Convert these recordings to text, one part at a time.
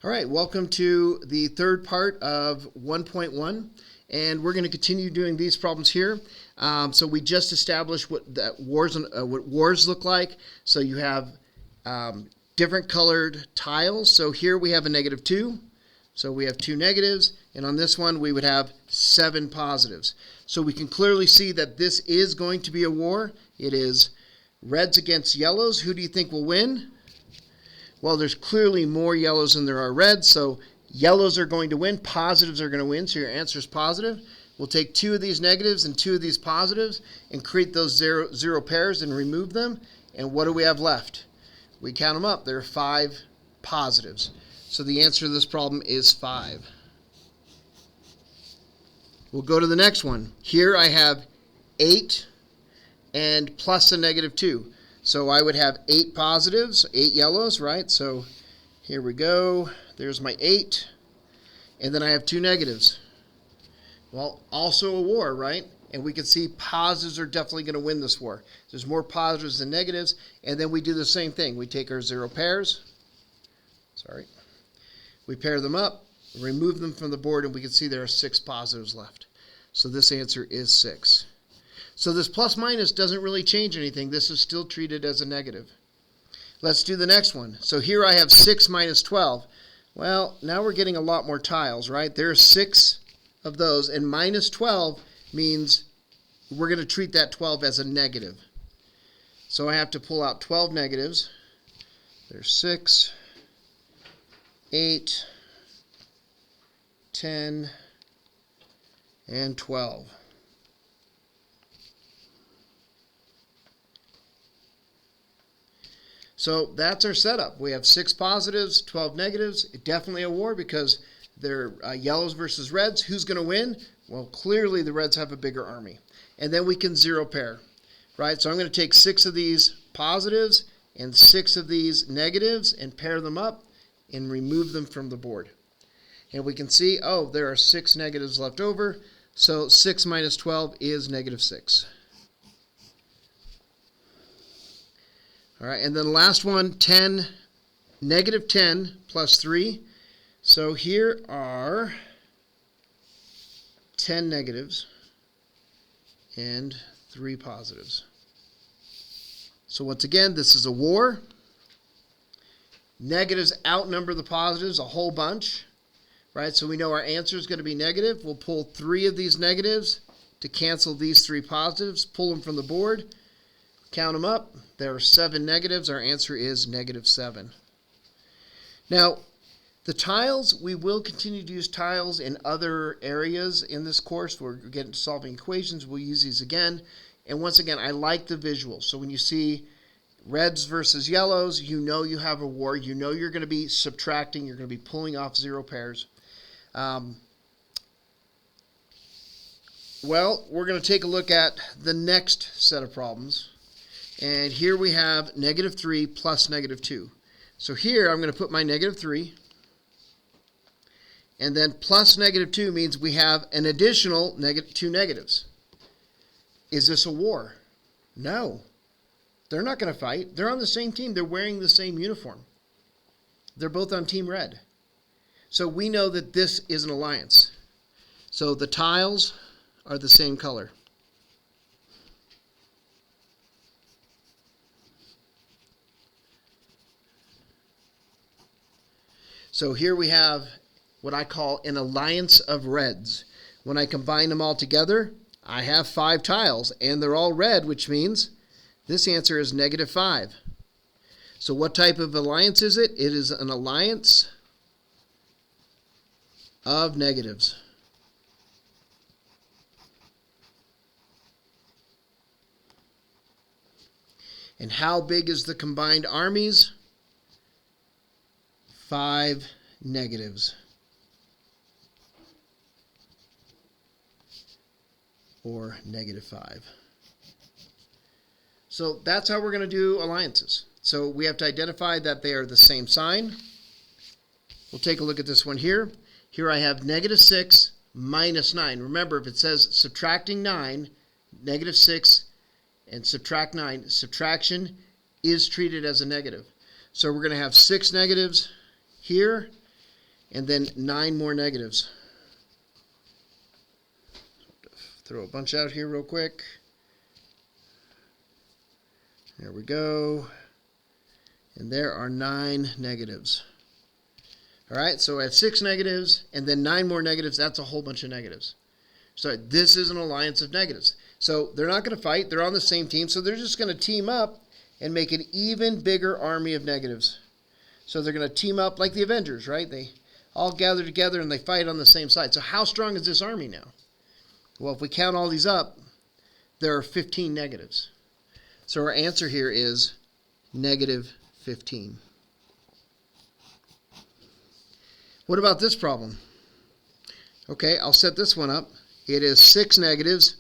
All right, welcome to the third part of 1.1, and we're going to continue doing these problems here. So we just established what wars look like. So you have different colored tiles. So here we have a -2, so we have 2 negatives, and on this one we would have 7 positives. So we can clearly see that this is going to be a war. It is reds against yellows. Who do you think will win? Well, there's clearly more yellows than there are reds, so yellows are going to win, positives are going to win, so your answer is positive. We'll take 2 of these negatives and 2 of these positives and create those zero pairs and remove them, and what do we have left? We count them up. There are 5 positives. So the answer to this problem is 5. We'll go to the next one. Here I have 8 and plus a -2. So I would have 8 positives, 8 yellows, right? So here we go. There's my 8. And then I have 2 negatives. Well, also a war, right? And we can see positives are definitely going to win this war. There's more positives than negatives. And then we do the same thing. We take our 0 pairs. We pair them up, remove them from the board, and we can see there are 6 positives left. So this answer is 6. So this plus minus doesn't really change anything. This is still treated as a negative. Let's do the next one. So here I have 6 minus 12. Well, now we're getting a lot more tiles, right? There are 6 of those, and minus 12 means we're going to treat that 12 as a negative. So I have to pull out 12 negatives. There's 6, 8, 10, and 12. So that's our setup. We have 6 positives, 12 negatives. Definitely a war because they're yellows versus reds. Who's going to win? Well, clearly the reds have a bigger army. And then we can 0 pair, right? So I'm going to take 6 of these positives and 6 of these negatives and pair them up and remove them from the board. And we can see, oh, there are 6 negatives left over. So 6 minus 12 is -6. All right, and then the last one, -10 plus 3. So here are 10 negatives and 3 positives. So once again, this is a war. Negatives outnumber the positives a whole bunch, right? So we know our answer is going to be negative. We'll pull 3 of these negatives to cancel these 3 positives, pull them from the board. Count them up. There are 7 negatives. Our answer is -7. Now, the tiles, we will continue to use tiles in other areas in this course. We're getting to solving equations. We'll use these again. And once again, I like the visual. So when you see reds versus yellows, you know you have a war. You know you're going to be subtracting. You're going to be pulling off 0 pairs. Well, we're going to take a look at the next set of problems. And here we have -3 plus -2. So here I'm going to put my -3. And then plus -2 means we have an additional 2 negatives. Is this a war? No. They're not going to fight. They're on the same team. They're wearing the same uniform. They're both on Team Red. So we know that this is an alliance. So the tiles are the same color. So here we have what I call an alliance of reds. When I combine them all together, I have 5 tiles, and they're all red, which means this answer is -5. So what type of alliance is it? It is an alliance of negatives. And how big is the combined armies? 5 negatives. Or -5. So that's how we're going to do alliances. So we have to identify that they are the same sign. We'll take a look at this one here. Here I have -6 minus 9. Remember, if it says subtracting 9, -6 and subtract 9, subtraction is treated as a negative. So we're going to have 6 negatives here, and then 9 more negatives. Throw a bunch out here real quick. There we go. And there are 9 negatives. All right, so I have 6 negatives and then 9 more negatives. That's a whole bunch of negatives. So this is an alliance of negatives. So they're not going to fight. They're on the same team. So they're just going to team up and make an even bigger army of negatives. So they're going to team up like the Avengers, right? They all gather together and they fight on the same side. So how strong is this army now? Well, if we count all these up, there are 15 negatives. So our answer here is negative 15. What about this problem? Okay, I'll set this one up. It is 6 negatives,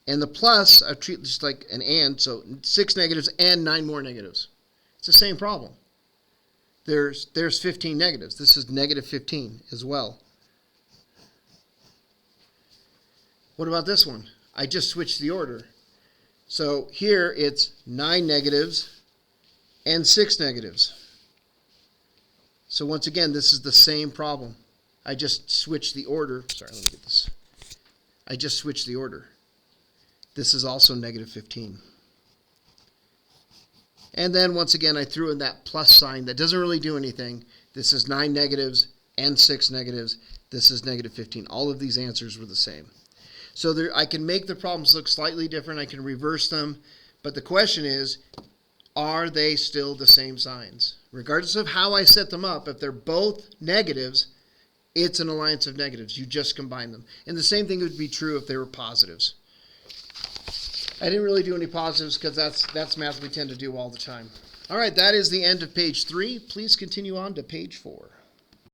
and the plus, I treat just like an and, so 6 negatives and 9 more negatives. It's the same problem. There's 15 negatives. This is negative 15 as well. What about this one? I just switched the order. So here it's 9 negatives and 6 negatives. So once again, this is the same problem. I just switched the order. Sorry, let me get this. I just switched the order. This is also negative 15. And then once again, I threw in that plus sign that doesn't really do anything. This is 9 negatives and 6 negatives. This is negative 15. All of these answers were the same. So I can make the problems look slightly different. I can reverse them. But the question is, are they still the same signs? Regardless of how I set them up, if they're both negatives, it's an alliance of negatives. You just combine them. And the same thing would be true if they were positives. I didn't really do any positives because that's math we tend to do all the time. All right, that is the end of page 3. Please continue on to page 4.